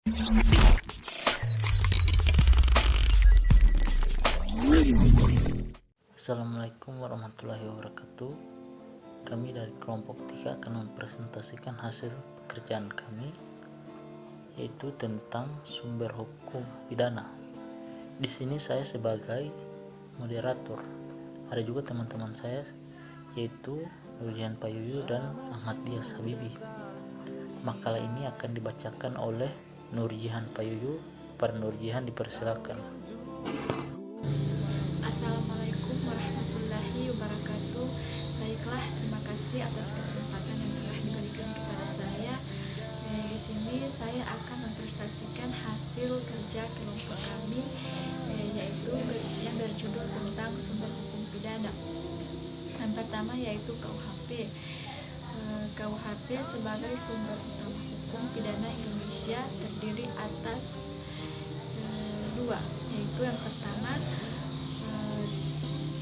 Assalamualaikum warahmatullahi wabarakatuh. Kami dari kelompok 3 akan mempresentasikan hasil pekerjaan kami, yaitu tentang sumber hukum pidana. Di sini saya sebagai moderator. Ada juga teman-teman saya, yaitu Nurjihan Payuyu dan Ahmad Dias Habibi. Makalah ini akan dibacakan oleh Nurjihan Payuyu. Para Nurjihan dipersilakan. Assalamualaikum warahmatullahi wabarakatuh. Baiklah, terima kasih atas kesempatan yang telah diberikan kepada saya. Di sini saya akan mempresentasikan hasil kerja kelompok kami, yaitu yang berjudul tentang sumber hukum pidana. Yang pertama yaitu KUHP. KUHP sebagai sumber utama hukum pidana Indonesia terdiri atas dua, yaitu yang pertama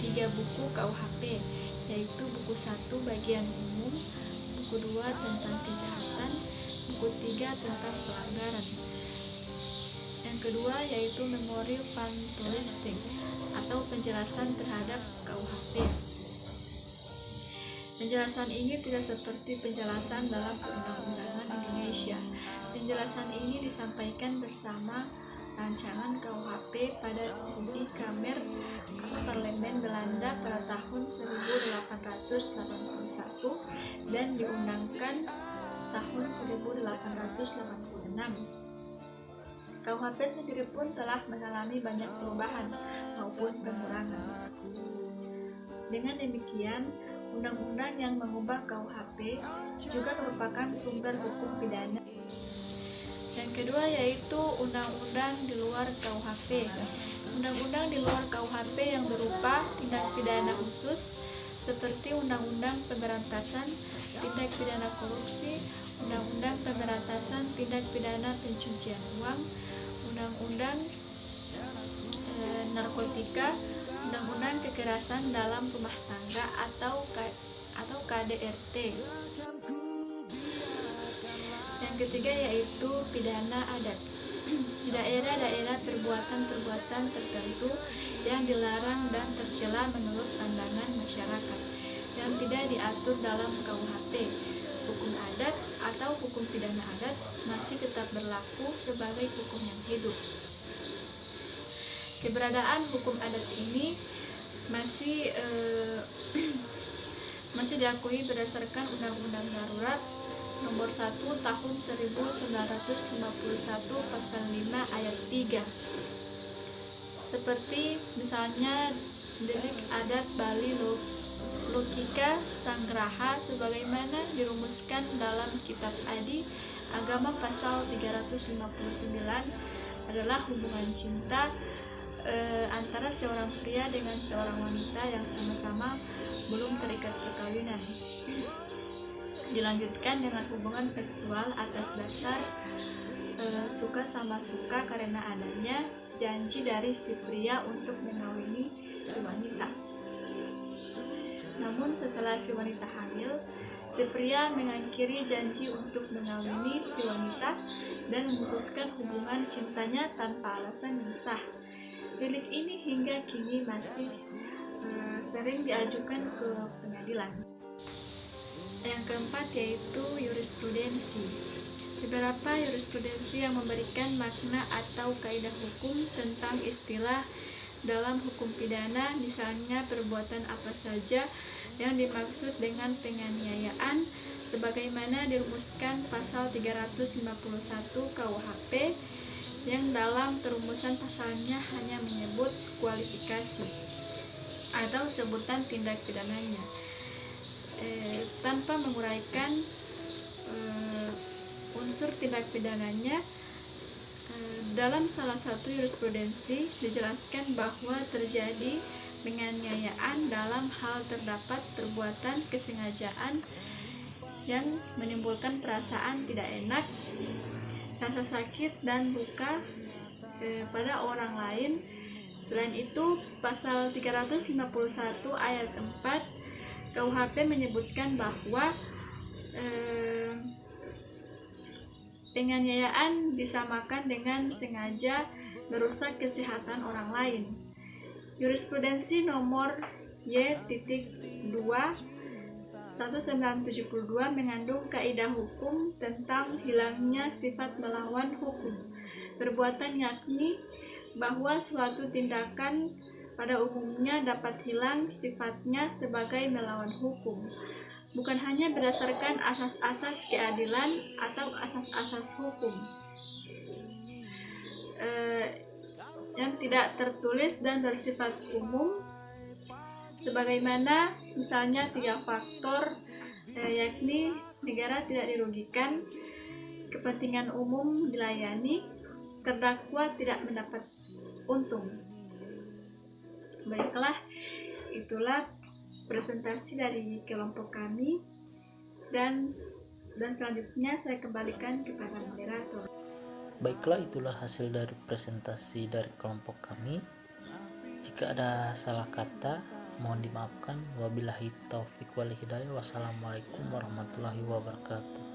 3 buku KUHP, yaitu buku 1 bagian umum, buku 2 tentang kejahatan, buku 3 tentang pelanggaran. Yang kedua yaitu Memori Fund Listing atau penjelasan terhadap KUHP. Penjelasan ini tidak seperti penjelasan dalam perundang-undangan Indonesia. Penjelasan ini disampaikan bersama rancangan KUHP pada Undi Kamer Parlemen Belanda pada tahun 1881 dan diundangkan tahun 1886. KUHP sendiri pun telah mengalami banyak perubahan maupun pengurangan. Dengan demikian, undang-undang yang mengubah KUHP juga merupakan sumber hukum pidana. Yang kedua yaitu undang-undang di luar KUHP. Undang-undang di luar KUHP yang berupa tindak pidana khusus seperti Undang-Undang Pemberantasan Tindak Pidana Korupsi, Undang-Undang Pemberantasan Tindak Pidana Pencucian Uang, Undang-Undang Narkotika, Undang-Undang Kekerasan dalam Rumah Tangga atau KDRT. Yang ketiga yaitu pidana adat. Di daerah-daerah perbuatan-perbuatan tertentu yang dilarang dan tercela menurut pandangan masyarakat yang tidak diatur dalam KUHP. Hukum adat atau hukum pidana adat masih tetap berlaku sebagai hukum yang hidup. Keberadaan hukum adat ini masih diakui berdasarkan Undang-Undang Darurat Nomor 1 Tahun 1951 Pasal 5 Ayat 3. Seperti misalnya delik adat Bali Lokika Sanggraha sebagaimana dirumuskan dalam Kitab Adi Agama pasal 359 adalah hubungan cinta antara seorang pria dengan seorang wanita yang sama-sama belum terikat perkawinan. Dilanjutkan dengan hubungan seksual atas dasar suka sama suka karena adanya janji dari si pria untuk mengawini si wanita. Namun setelah si wanita hamil, si pria mengingkari janji untuk mengawini si wanita dan memutuskan hubungan cintanya tanpa alasan yang sah. Delik ini hingga kini masih sering diajukan ke pengadilan. Yang keempat yaitu jurisprudensi. Beberapa jurisprudensi yang memberikan makna atau kaidah hukum tentang istilah dalam hukum pidana, misalnya perbuatan apa saja yang dimaksud dengan penganiayaan sebagaimana dirumuskan pasal 351 KUHP yang dalam perumusan pasalnya hanya menyebut kualifikasi atau sebutan tindak pidananya tanpa menguraikan unsur tindak pidananya. Dalam salah satu jurisprudensi dijelaskan bahwa terjadi penganiayaan dalam hal terdapat perbuatan kesengajaan yang menimbulkan perasaan tidak enak, rasa sakit dan luka pada orang lain. Selain itu, pasal 351 ayat 4 KUHP menyebutkan bahwa Penganiayaan disamakan dengan sengaja merusak kesehatan orang lain. Jurisprudensi nomor Y.2 1972 mengandung kaidah hukum tentang hilangnya sifat melawan hukum. Perbuatan yakni bahwa suatu tindakan pada umumnya dapat hilang sifatnya sebagai melawan hukum, bukan hanya berdasarkan asas-asas keadilan atau asas-asas hukum yang tidak tertulis dan bersifat umum, sebagaimana misalnya 3 faktor, yakni negara tidak dirugikan, kepentingan umum dilayani, terdakwa tidak mendapat untung. Baiklah, itulah presentasi dari kelompok kami, dan selanjutnya saya kembalikan kepada moderator. Baiklah, itulah hasil dari presentasi dari kelompok kami. Jika ada salah kata, mohon dimaafkan. Wabillahi taufik wal hidayah. Wassalamualaikum warahmatullahi wabarakatuh.